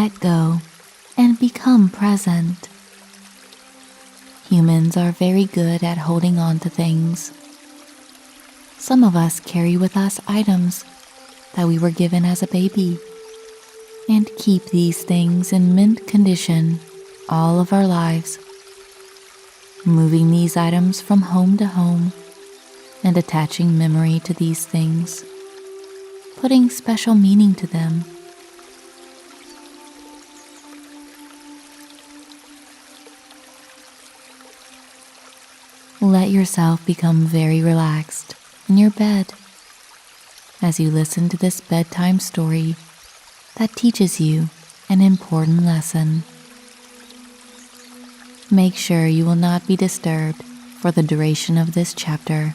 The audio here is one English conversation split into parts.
let go and become present. Humans are very good at holding on to things. Some of us carry with us items that we were given as a baby and keep these things in mint condition all of our lives, moving these items from home to home and attaching memory to these things, putting special meaning to them. Let yourself become very relaxed in your bed as you listen to this bedtime story that teaches you an important lesson. Make sure you will not be disturbed for the duration of this chapter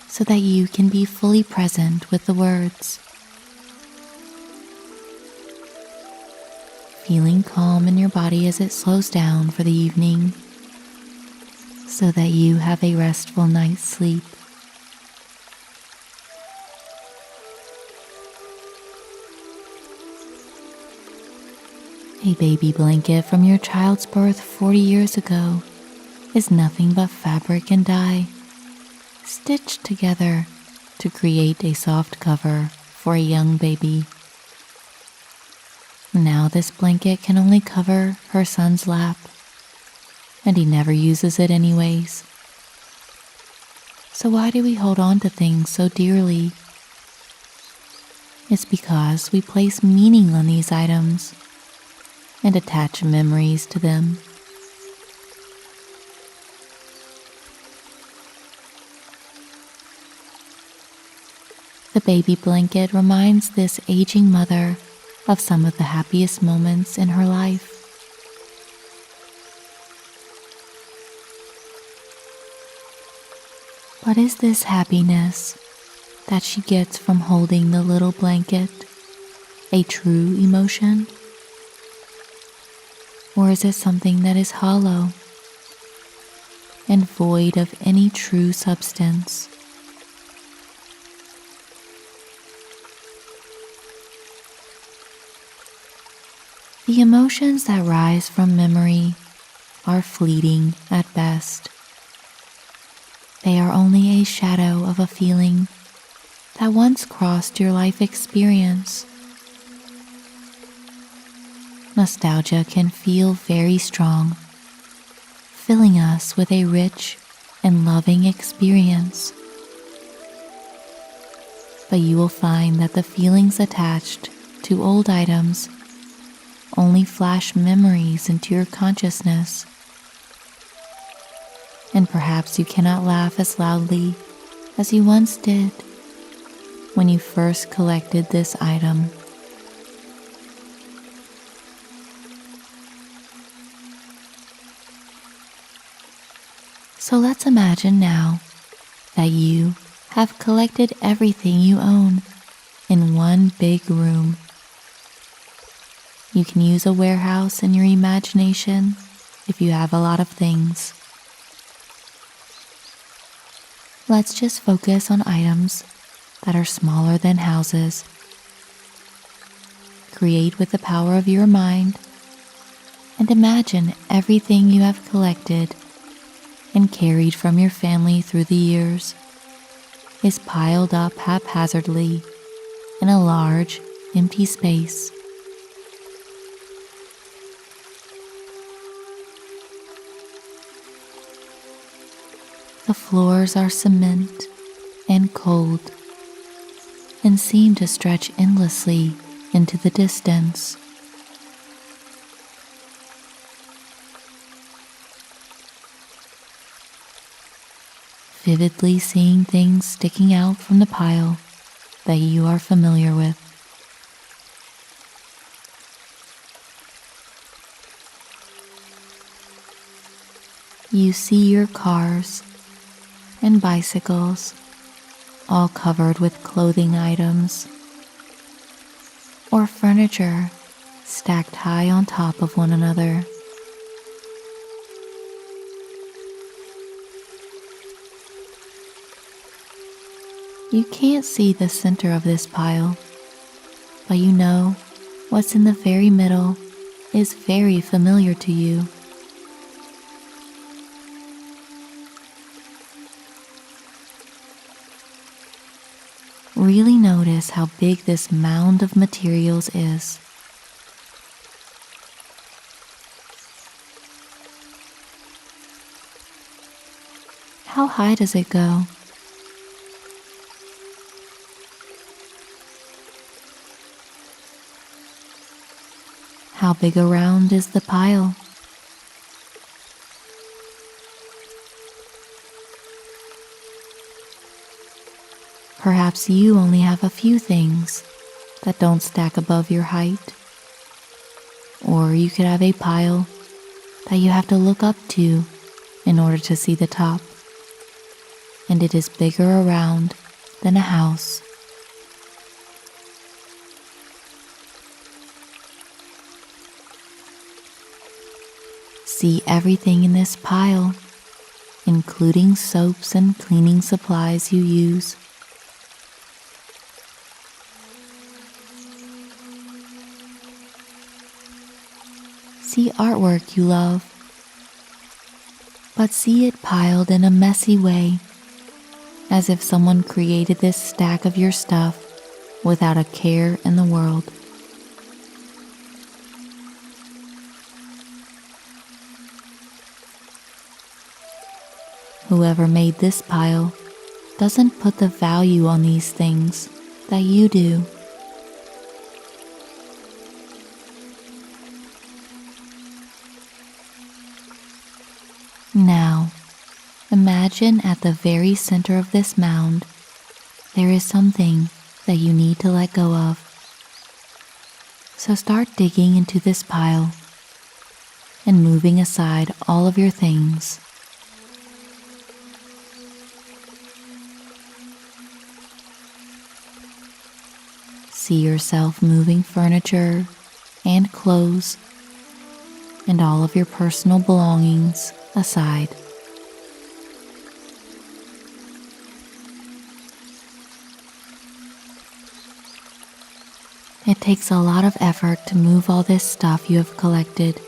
so that you can be fully present with the words. Feeling calm in your body as it slows down for the evening so that you have a restful night's sleep. A baby blanket from your child's birth 40 years ago is nothing but fabric and dye, stitched together to create a soft cover for a young baby. Now this blanket can only cover her son's lap, and he never uses it anyways. So why do we hold on to things so dearly? It's because we place meaning on these items and attach memories to them. The baby blanket reminds this aging mother of some of the happiest moments in her life. What is this happiness that she gets from holding the little blanket a true emotion? Or is it something that is hollow and void of any true substance? The emotions that rise from memory are fleeting at best. They are only a shadow of a feeling that once crossed your life experience. Nostalgia can feel very strong, filling us with a rich and loving experience. But you will find that the feelings attached to old items only flash memories into your consciousness. And perhaps you cannot laugh as loudly as you once did when you first collected this item. So let's imagine now that you have collected everything you own in one big room. You can use a warehouse in your imagination if you have a lot of things. Let's just focus on items that are smaller than houses. Create with the power of your mind and imagine everything you have collected and carried from your family through the years is piled up haphazardly in a large, empty space. The floors are cement and cold and seem to stretch endlessly into the distance. Vividly seeing things sticking out from the pile that you are familiar with. You see your cars and bicycles all covered with clothing items or furniture stacked high on top of one another. You can't see the center of this pile, but you know what's in the very middle is very familiar to you. Really notice how big this mound of materials is. How high does it go? How big around is the pile? Perhaps you only have a few things that don't stack above your height. Or you could have a pile that you have to look up to in order to see the top, and it is bigger around than a house. See everything in this pile, including soaps and cleaning supplies you use. See artwork you love, but see it piled in a messy way, as if someone created this stack of your stuff without a care in the world. Whoever made this pile doesn't put the value on these things that you do. Now, imagine at the very center of this mound, there is something that you need to let go of. So start digging into this pile and moving aside all of your things. See yourself moving furniture and clothes and all of your personal belongings aside. It takes a lot of effort to move all this stuff you have collected,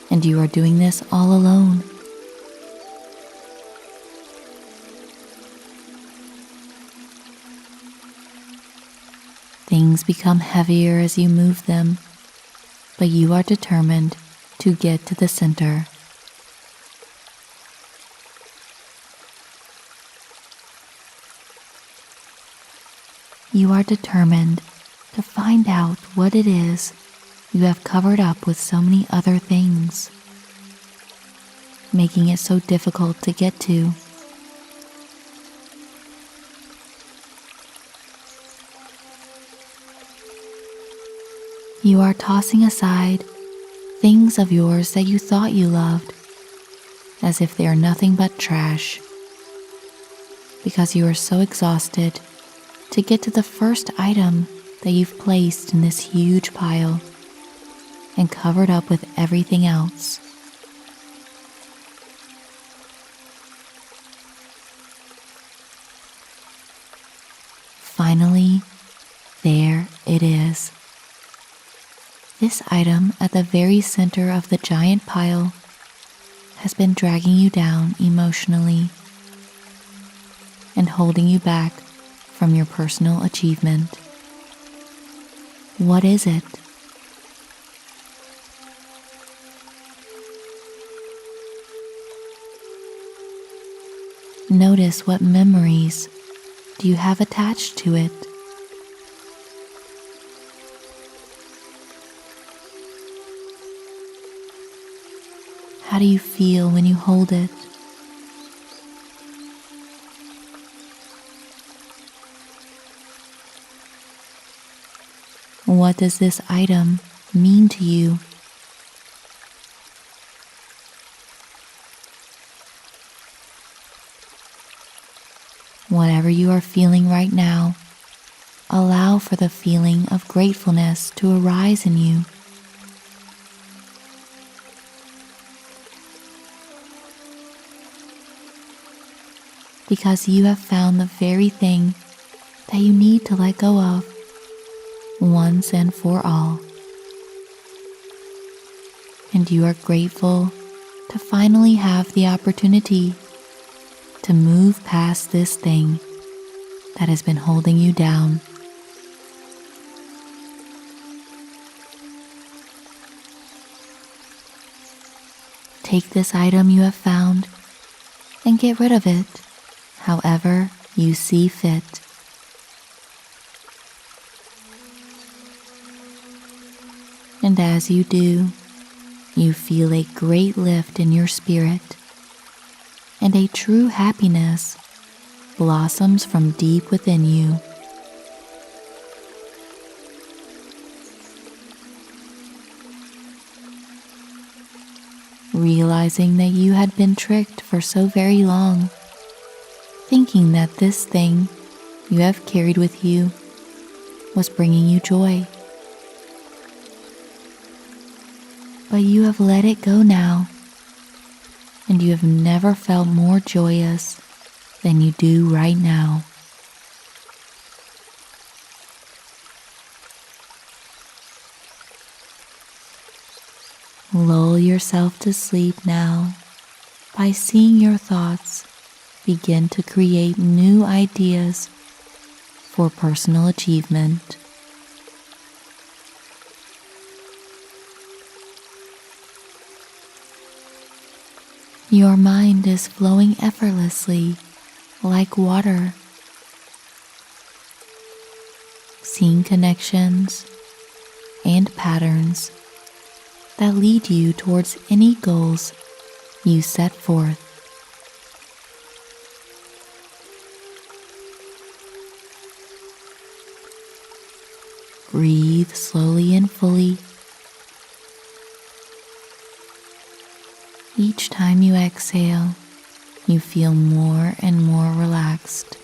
and you are doing this all alone. Things become heavier as you move them, but you are determined to get to the center. You are determined to find out what it is you have covered up with so many other things, making it so difficult to get to. You are tossing aside things of yours that you thought you loved, as if they are nothing but trash, because you are so exhausted to get to the first item that you've placed in this huge pile and covered up with everything else. Finally, there it is. This item at the very center of the giant pile has been dragging you down emotionally and holding you back from your personal achievement. What is it? Notice what memories do you have attached to it. How do you feel when you hold it? What does this item mean to you? Whatever you are feeling right now, allow for the feeling of gratefulness to arise in you. Because you have found the very thing that you need to let go of once and for all. and you are grateful to finally have the opportunity to move past this thing that has been holding you down. Take this item you have found and get rid of it however you see fit. And as you do, you feel a great lift in your spirit, and a true happiness blossoms from deep within you. Realizing that you had been tricked for so very long, thinking that this thing you have carried with you was bringing you joy. But you have let it go now, and you have never felt more joyous than you do right now. Lull yourself to sleep now by seeing your thoughts begin to create new ideas for personal achievement. Your mind is flowing effortlessly like water, seeing connections and patterns that lead you towards any goals you set forth. Breathe slowly and fully. Each time you exhale, you feel more and more relaxed.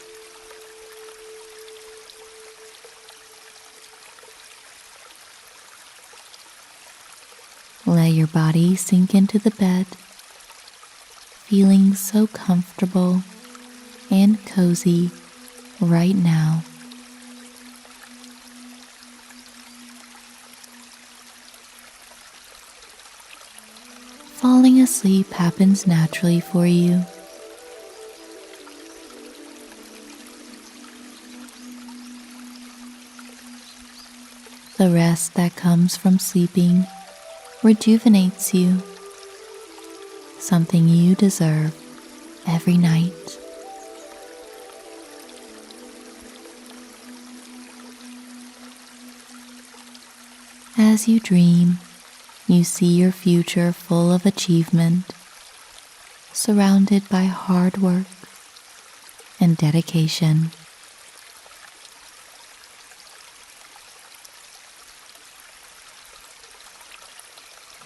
Let your body sink into the bed, feeling so comfortable and cozy right now. Falling asleep happens naturally for you. The rest that comes from sleeping rejuvenates you, something you deserve every night. As you dream, you see your future full of achievement, surrounded by hard work and dedication.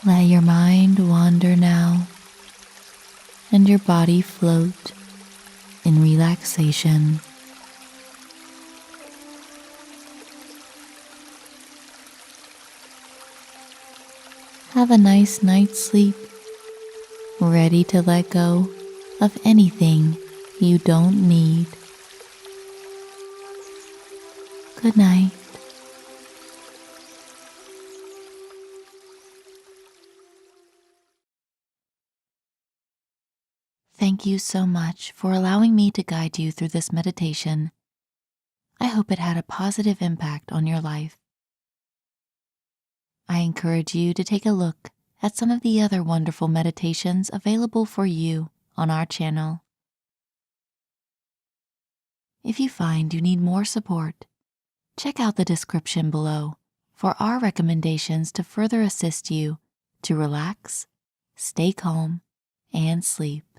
Let your mind wander now, and your body float in relaxation. Have a nice night's sleep, ready to let go of anything you don't need. Good night. Thank you so much for allowing me to guide you through this meditation. I hope it had a positive impact on your life. I encourage you to take a look at some of the other wonderful meditations available for you on our channel. If you find you need more support, check out the description below for our recommendations to further assist you to relax, stay calm, and sleep.